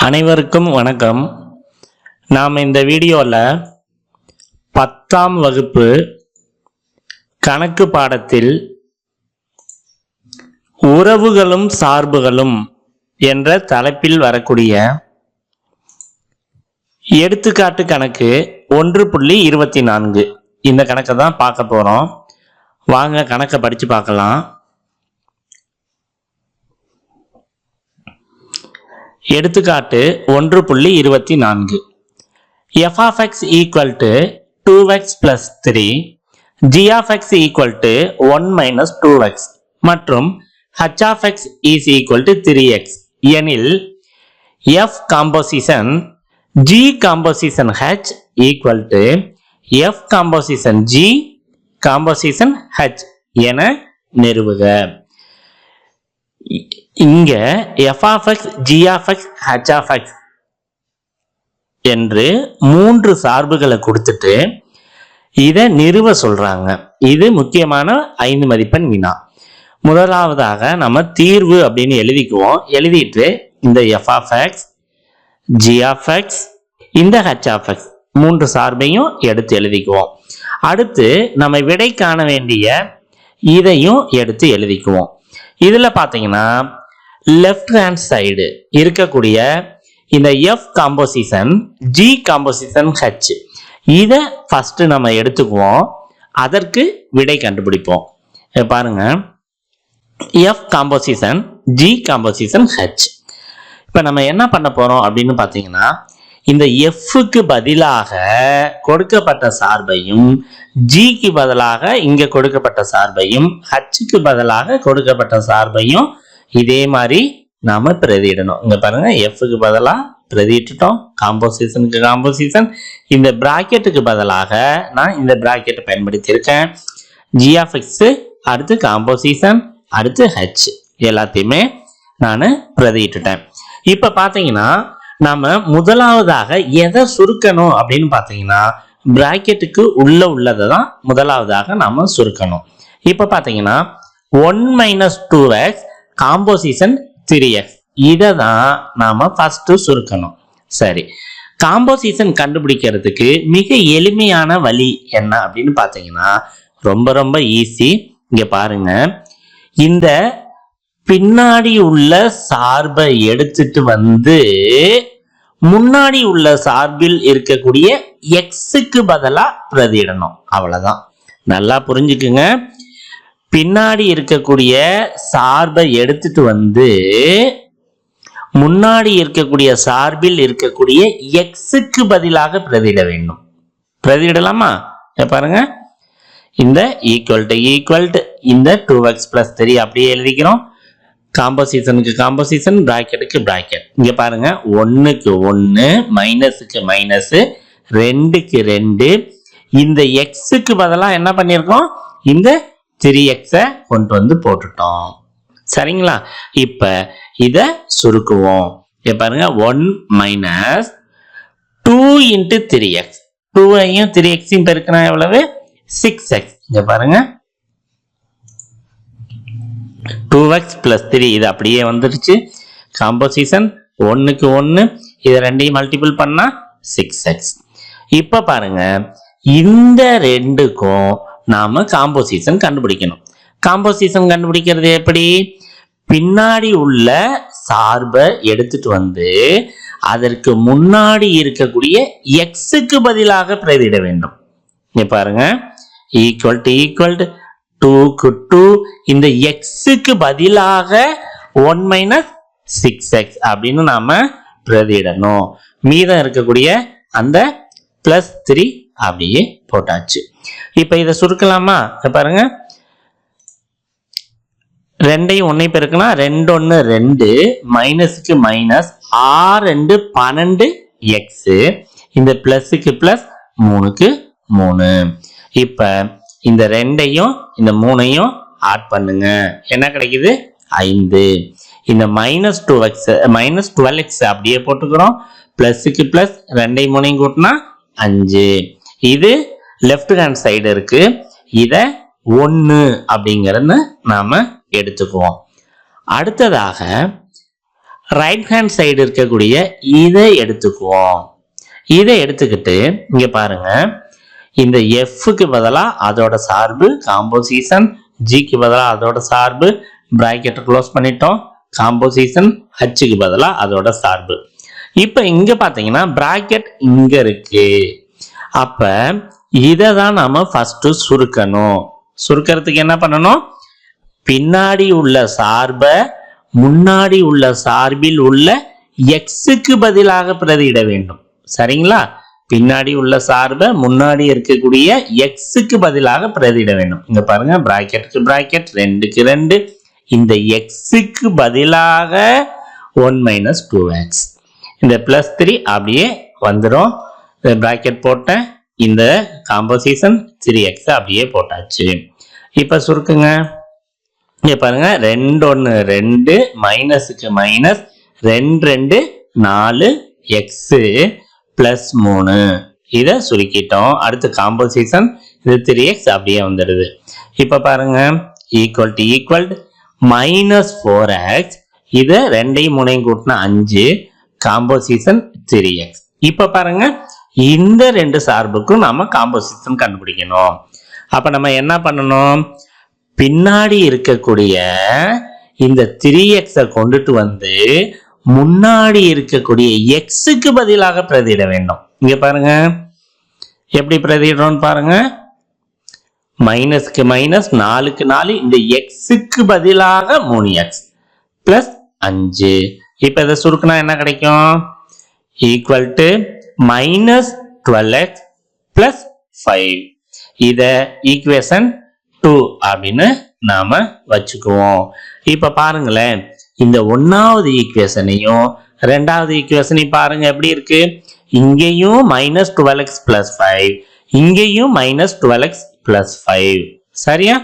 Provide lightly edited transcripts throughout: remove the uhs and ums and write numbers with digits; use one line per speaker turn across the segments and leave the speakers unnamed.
அனைவருக்கும் வணக்கம். நாம் இந்த வீடியோவில் 10ஆம் வகுப்பு கணக்கு பாடத்தில் உறவுகளும் சார்புகளும் என்ற தலைப்பில் வரக்கூடிய எடுத்துக்காட்டு கணக்கு 1.24 இந்த கணக்கை தான் பார்க்க போகிறோம். வாங்க கணக்கை படித்து பார்க்கலாம். எடுத்துக்காட்டு 1.24 f of x equal to 2x plus 3 g of x equal to 1 minus 2x மற்றும் h of x is equal to 3x எனில் f composition g composition h equal to f composition g composition h என நிறுவுக. இங்க f of x, g of x, h of x என்று 3 சார்புகளை கொடுத்துட்டு இதை நிறுவ சொல்றாங்க. இது முக்கியமான 5 மதிப்பெண் வினா. முதலாவதாக நம்ம தீர்வு அப்படின்னு எழுதிக்குவோம். எழுதிட்டு இந்த f of x, g of x, இந்த h of x 3 சார்பையும் எடுத்து எழுதிக்குவோம். அடுத்து நம்ம விடை காண வேண்டிய இதையும் எடுத்து எழுதிக்குவோம். இதுல பாத்தீங்கன்னா லெஃப்ட் ஹேண்ட் சைடு இருக்கக்கூடிய இந்த f composition g composition h இதை ஃபர்ஸ்ட் நம்ம எடுத்துக்குவோம். அதற்கு விடை கண்டுபிடிப்போம். பாருங்க f composition g composition h. இப்ப நம்ம என்ன பண்ண போறோம் அப்படின்னு பாத்தீங்கன்னா இந்த f-க்கு பதிலாக கொடுக்கப்பட்ட சார்பையும் g-க்கு பதிலாக இங்க கொடுக்கப்பட்ட சார்பையும் h-க்கு பதிலாக கொடுக்கப்பட்ட சார்பையும் இதே மாதிரி நாம பிரதியிடணும். இங்க பாருங்க f-க்கு பதிலா பிரதியிட்டுட்டோம். காம்போசிஷனுக்கு காம்போசிஷன். இந்த பிராக்கெட்டுக்கு பதிலாக நான் இந்த பிராக்கெட் பயன்படுத்தி இருக்கேன். g of x அடுத்து காம்போசிஷன் அடுத்து h எல்லாத்தையுமே நான் பிரதியிட்டுட்டேன். இப்ப பாத்தீங்கன்னா நாம முதலாவதாக எதை சுருக்கணும் அப்படின்னு பாத்தீங்கன்னா பிராக்கெட்டுக்கு உள்ளதை தான் முதலாவதாக நாம சுருக்கணும். இப்ப பாத்தீங்கன்னா 1 minus 2x காம்போசிஷன் 3x இதை தான் நாம ஃபர்ஸ்ட் சுருக்கணும். சரி, காம்போசிஷன் கண்டுபிடிக்கிறதுக்கு மிக எளிமையான வழி என்ன அப்படின்னு பாத்தீங்கன்னா ரொம்ப ரொம்ப ஈஸி. இங்க பாருங்க, இந்த பின்னாடி உள்ள சார்பை எடுத்துட்டு வந்து முன்னாடி உள்ள சார்பில் இருக்கக்கூடிய எக்ஸுக்கு பதிலா பிரதியிடணும். அவ்வளவுதான். நல்லா புரிஞ்சுக்குங்க. பின்னாடி இருக்கக்கூடிய சார்பை எடுத்துட்டு வந்து முன்னாடி இருக்கக்கூடிய சார்பில் இருக்கக்கூடிய எக்ஸுக்கு பதிலாக பிரதியிட வேண்டும். பிரதியிடலாமா? பாருங்க, இந்த ஈக்குவல் டு இந்த 2x plus 3 அப்படியே எழுதிக்கிறோம். காம்போசிஷனுக்கு காம்போசிஷன், பிராக்கெட்டுக்கு பிராக்கெட். இங்க பாருங்க 1க்கு 1, மைனஸுக்கு மைனஸ், 2க்கு 2. இந்த எக்ஸுக்கு பதிலாக என்ன பண்ணியிருக்கோம்? இந்த 3x கொண்டு வந்து போட்டுட்டோம். சரிங்களா? இப்ப இத சுருக்குவோம். இங்க பாருங்க 1 மைனஸ் 2 into 3x. 2ஐயும் 3xையும் பெருக்கினா எவ்வளவு? 6x. இங்க பாருங்க 2x plus 3 இது அப்படியே வந்துருச்சு. காம்போசிஷன் 1க்கு 1, இது ரெண்டையும் மல்டிபிள் பண்ணா 6x. இப்ப பாருங்க இந்த ரெண்டுக்கும் நாம காம்போசிஷன் கண்டுபிடிக்கணும். காம்போசிஷன் கண்டுபிடிக்கிறது எப்படி? பின்னாடி உள்ள சார்பை எடுத்துட்டு வந்து அதற்கு முன்னாடி இருக்கக்கூடிய எக்ஸுக்கு பதிலாக பிரதியிட வேண்டும். இங்க பாருங்க ஈக்குவல் டு 2க்கு 2, இந்த எக்ஸுக்கு பதிலாக 1 மைனஸ் 6x அப்படின்னு நாம பிரதியிடணும். மீதம் இருக்கக்கூடிய அந்த பிளஸ் 3 அப்படியே போட்டாச்சு. இப்ப இதை சுருக்கலாமா? பாருங்க 2ஐயும் 1ஐயும் பெருக்கினா 2 1 2, மைனஸுக்கு மைனஸ், 6 2 12x, இந்த பிளஸுக்கு பிளஸ், 3க்கு 3. இப்ப இந்த 2ஐயும் இந்த 3ஐயும் ஆட் பண்ணுங்க. என்ன கிடைக்குது? 5. இந்த மைனஸ் 12x அப்படியே போட்டுக்கிறோம். பிளஸுக்கு பிளஸ், 2ஐயும் 3ஐயும் கூட்டினா 5. இது லெஃப்ட் ஹேண்ட் சைடு இருக்கு. இத 1 அப்படிங்கறத நாம எடுத்துக்குவோம். அடுத்ததாக ரைட் ஹேண்ட் சைடு இருக்கக்கூடிய இதை எடுத்துக்குவோம். இதை எடுத்துக்கிட்டு இங்க பாருங்க, இந்த எஃப்க்கு பதிலா அதோட சார்பு காம்போசிஷன், ஜிக்கு பதிலா அதோட சார்பு, பிராக்கெட்டை க்ளோஸ் பண்ணிட்டோம், காம்போசிஷன், ஹச்சுக்கு பதிலா அதோட சார்பு. இப்ப இங்க பாத்தீங்கன்னா பிராக்கெட் இங்க இருக்கு. அப்ப இதை தான் நாம ஃபர்ஸ்ட் சுருக்கணும். சுருக்கிறதுக்கு என்ன பண்ணணும்? பின்னாடி உள்ள சார்பை முன்னாடி உள்ள சார்பில் உள்ள எக்ஸுக்கு பதிலாக பிரதியிட வேண்டும். சரிங்களா? பின்னாடி உள்ள சார்பை முன்னாடி இருக்கக்கூடிய எக்ஸுக்கு பதிலாக பிரதியிட வேண்டும். இங்க பாருங்க, பிராக்கெட்டுக்கு பிராக்கெட், 2க்கு 2, இந்த எக்ஸுக்கு பதிலாக 1 - 2x. இந்த +3 அப்படியே வந்துடும். பிராக்கெட் போட்டேன், இந்த காம்போசிஷன் 3x அப்படியே போட்டாச்சு. இப்ப சுருக்குங்க. இங்க பாருங்க, 2 1 2, மைனஸுக்கு மைனஸ், 2 2 4, x +3. இதை சுருக்கிட்டோம். அடுத்து காம்போசிஷன், இது 3x அப்படியே வந்துடுது. இப்ப பாருங்க, ஈக்குவல் டு -4x, இதை 2ஐயும் 3ஐயும் கூட்டினா 5, காம்போசிஷன் 3x. இப்ப பாருங்க, இந்த 2 சார்புக்கும் நாம காம்போசிஷன் கண்டுபிடிக்கணும். அப்ப நம்ம என்ன பண்ணணும்? பின்னாடி இருக்கக்கூடிய இந்த 3x கொண்டுட்டு வந்து முன்னாடி இருக்கக்கூடிய எக்ஸுக்கு பதிலாக பிரதியிட வேண்டும். இங்க பாருங்க, எப்படி பிரதியிடணும் பாருங்க. மைனஸ்க்கு மைனஸ், 4க்கு 4, இந்த எக்ஸுக்கு பதிலாக 3x +5. இப்ப இதை சுருக்குனா என்ன கிடைக்கும்? Equal to -12x +5. இத ஈக்குவேஷன் 2 அப்படின்னு நாம வச்சுக்குவோம். இப்ப பாருங்களேன், இந்த 1வது ஈக்குவேஷனையும் 2வது ஈக்குவேஷனையும் பாருங்க எப்படி இருக்கு. இங்கேயும் -12x +5, இங்கேயும் -12x +5. சரியா?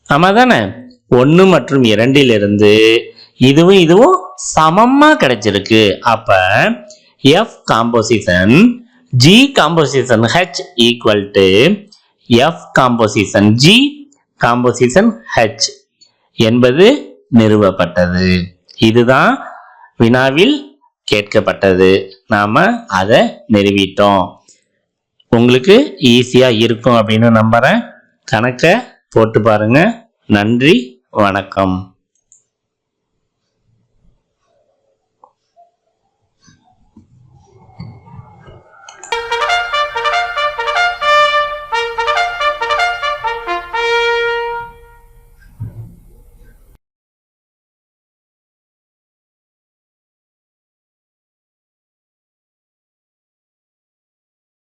ஆமா தானே? 1 மற்றும் 2லிருந்து இதுவும் இதுவும் சமமா கிடைச்சிருக்கு. அப்ப F composition G composition H equal to F composition G composition H என்பது நிறுவப்பட்டது. இதுதான் வினாவில் கேட்கப்பட்டது. நாம அதை நிறுவிட்டோம். உங்களுக்கு ஈஸியா இருக்கும் அப்படின்னு நம்புறேன். கணக்கை போட்டு பாருங்க. நன்றி, வணக்கம்.